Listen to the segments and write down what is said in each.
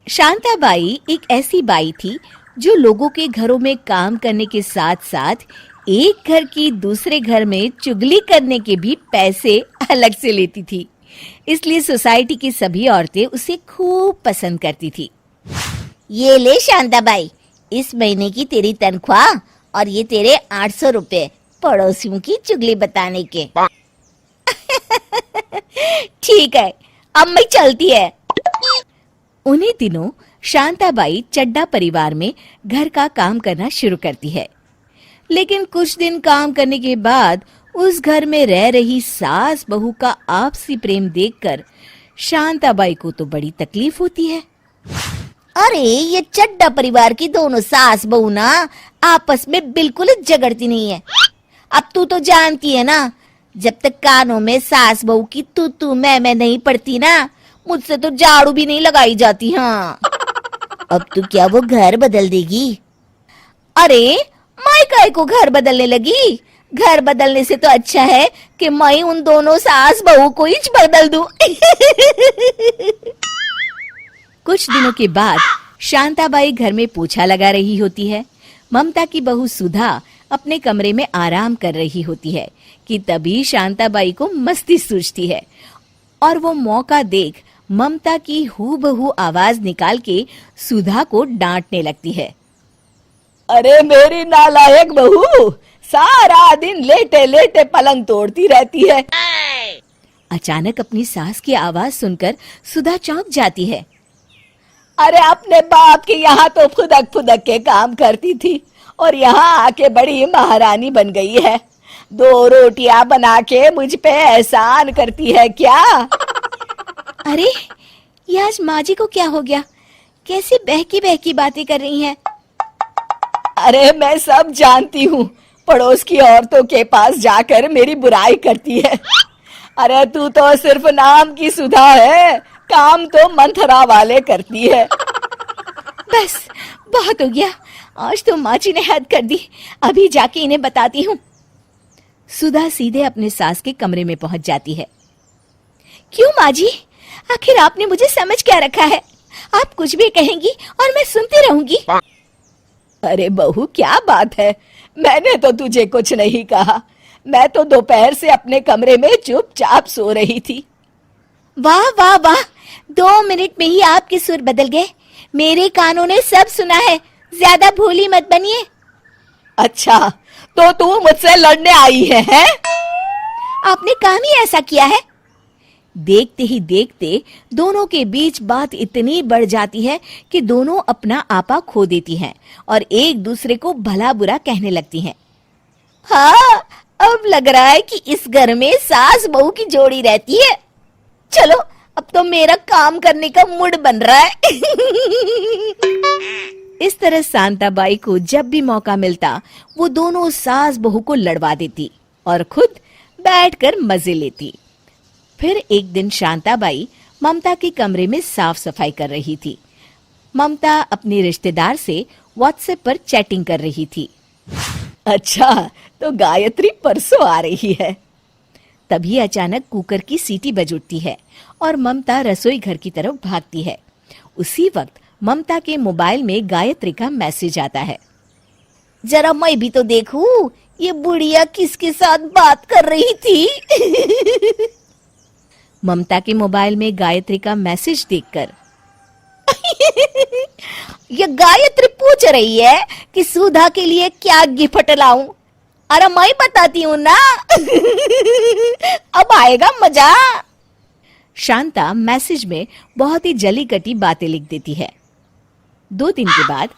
शांताबाई एक ऐसी बाई थी जो लोगों के घरों में काम करने के साथ साथ एक घर की दूसरे घर में चुगली करने के भी पैसे अलग से लेती थी। इसलिए सोसाइटी की सभी औरतें उसे खूब पसंद करती थी। ये ले शांताबाई, इस महीने की तेरी तनख्वाह और ये तेरे 800 रुपए पड़ोसियों की चुगली बताने के। ठीक है, अब मैं चलती है। उन्हीं दिनों शांताबाई चड्डा परिवार में घर का काम करना शुरू करती है। लेकिन कुछ दिन काम करने के बाद उस घर में रह रही सास बहू का आपसी प्रेम देखकर शांताबाई को तो बड़ी तकलीफ होती है। अरे ये चड्डा परिवार की दोनों सास बहू ना आपस में बिल्कुल झगड़ती नहीं है। अब तू तो जानती है ना, जब तक कानों में सास बहू की तू मैं नहीं पड़ती ना, मुझसे तो झाड़ू भी नहीं लगाई जाती। हाँ, अब तू क्या वो घर बदल देगी? अरे मैं काय को घर बदलने लगी? घर बदलने से तो अच्छा है कि मैं उन दोनों सास बहू को ही बदल दूं। कुछ दिनों के बाद शांताबाई घर में पोछा लगा रही होती है। ममता की बहू सुधा अपने कमरे में आराम कर रही होती है कि तभी शांताबाई को मस्ती सूझती है और वो मौका देख ममता की हूबहू आवाज निकाल के सुधा को डांटने लगती है। अरे मेरी नालायक बहू, सारा दिन लेटे लेटे पलंग तोड़ती रहती है। अचानक अपनी सास की आवाज सुनकर सुधा चौंक जाती है। अरे अपने बाप के यहाँ तो फुदक फुदक के काम करती थी और यहाँ आके बड़ी महारानी बन गई है। 2 रोटियां बना के मुझ पे एहसान करती है क्या? अरे ये आज माँ जी को क्या हो गया? कैसी बहकी बहकी बातें कर रही हैं? अरे मैं सब जानती हूँ, पड़ोस की औरतों के पास जाकर मेरी बुराई करती है। अरे तू तो सिर्फ नाम की सुधा है, काम तो मंथरा वाले करती है। बस बहुत हो गया, आज तो माँ जी ने हद कर दी। अभी जाके इन्हें बताती हूँ। सुधा सीधे अपने सास के कमरे में पहुंच जाती है। क्यों माँ जी, आखिर आपने मुझे समझ क्या रखा है? आप कुछ भी कहेंगी और मैं सुनती रहूंगी। अरे बहू क्या बात है, मैंने तो तुझे कुछ नहीं कहा। मैं तो दोपहर से अपने कमरे में चुपचाप सो रही थी। वाह वाह वाह, 2 मिनट में ही आपके सुर बदल गए। मेरे कानों ने सब सुना है, ज्यादा भोली मत बनिए। अच्छा, तो तू मुझसे लड़ने आई है? आपने काम ही ऐसा किया है। देखते ही देखते दोनों के बीच बात इतनी बढ़ जाती है कि दोनों अपना आपा खो देती हैं और एक दूसरे को भला बुरा कहने लगती हैं। हाँ, अब लग रहा है कि इस घर में सास बहू की जोड़ी रहती है। चलो, अब तो मेरा काम करने का मूड बन रहा है। इस तरह शांताबाई को जब भी मौका मिलता वो दोनों सास बहू को लड़वा देती और खुद बैठकर मजे लेती। फिर एक दिन शांताबाई ममता के कमरे में साफ सफाई कर रही थी। ममता अपने रिश्तेदार से व्हाट्सएप पर चैटिंग कर रही थी। अच्छा, तो गायत्री परसों आ रही है। तभी अचानक कुकर की सीटी बज उठती है और ममता रसोई घर की तरफ भागती है। उसी वक्त ममता के मोबाइल में गायत्री का मैसेज आता है। जरा मैं भी तो देखूं, ये बुढ़िया किसके साथ बात कर रही थी। ममता के मोबाइल में गायत्री का मैसेज देखकर ये गायत्री पूछ रही है कि सुधा के लिए क्या गिफ्ट लाऊं। अरे मैं बताती हूँ ना। अब आएगा मजा। शांता मैसेज में बहुत ही जली कटी बातें लिख देती है। 2 दिन के बाद,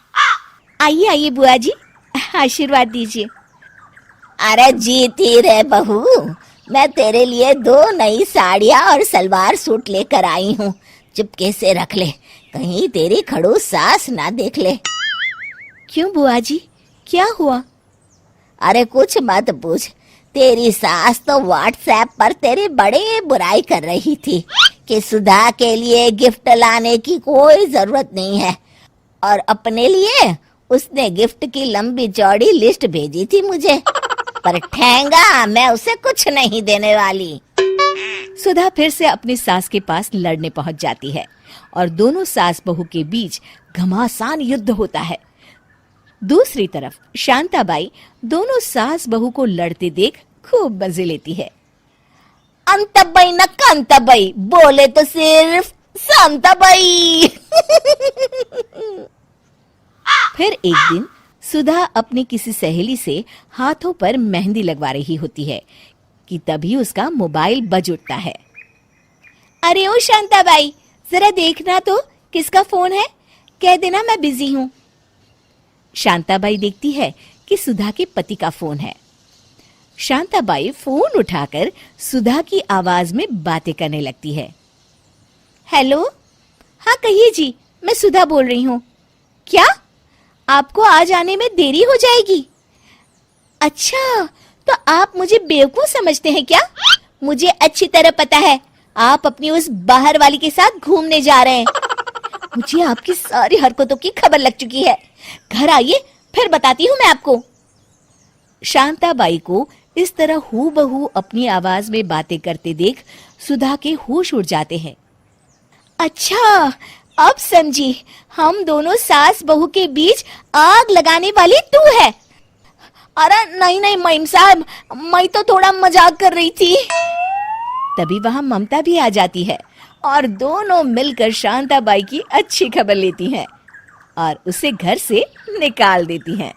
आइए आइए बुआ जी, आशीर्वाद दीजिए। अरे जीती रहे बहू, मैं तेरे लिए 2 नई साड़ियाँ और सलवार सूट लेकर आई हूँ। चुपके से रख ले, कहीं तेरी खड़ूस सास ना देख ले। क्यों बुआ जी, क्या हुआ? अरे कुछ मत पूछ, तेरी सास तो व्हाट्सएप पर तेरी बड़ी बुराई कर रही थी कि सुधा के लिए गिफ्ट लाने की कोई जरूरत नहीं है, और अपने लिए उसने गिफ्ट की लंबी चौड़ी लिस्ट भेजी थी मुझे, पर ठेंगा मैं उसे कुछ नहीं देने वाली। सुधा फिर से अपनी सास के पास लड़ने पहुंच जाती है और दोनों सास बहू के बीच घमासान युद्ध होता है। दूसरी तरफ शांताबाई दोनों सास बहू को लड़ते देख खूब मजे लेती है। अंताबाई ना कांताबाई, बोले तो सिर्फ शांताबाई। फिर एक दिन सुधा अपनी किसी सहेली से हाथों पर मेहंदी लगवा रही होती है कि तभी उसका मोबाइल बज उठता है। अरे ओ शांताबाई, जरा देखना तो किसका फोन है, कह देना मैं बिजी हूँ। शांताबाई देखती है कि सुधा के पति का फोन है। शांताबाई फोन उठाकर सुधा की आवाज में बातें करने लगती है। हेलो, हाँ कहिए जी, मैं सुधा बोल रही हूँ। क्या आपको आज आने में देरी हो जाएगी? अच्छा, तो आप मुझे बेवकूफ समझते हैं क्या? मुझे अच्छी तरह पता है आप अपनी उस बाहर वाली के साथ घूमने जा रहे हैं। मुझे आपकी सारी हरकतों की खबर लग चुकी है। घर आइए, फिर बताती हूँ मैं आपको। शांताबाई को इस तरह हूबहू अपनी आवाज में बातें करते देख सुधा के होश उड़ जाते हैं। अच्छा, अब समझी, हम दोनों सास बहू के बीच आग लगाने वाली तू है। अरे नहीं नहीं मईम साहब, मैं तो थोड़ा मजाक कर रही थी। तभी वहां ममता भी आ जाती है और दोनों मिलकर शांताबाई की अच्छी खबर लेती हैं और उसे घर से निकाल देती हैं।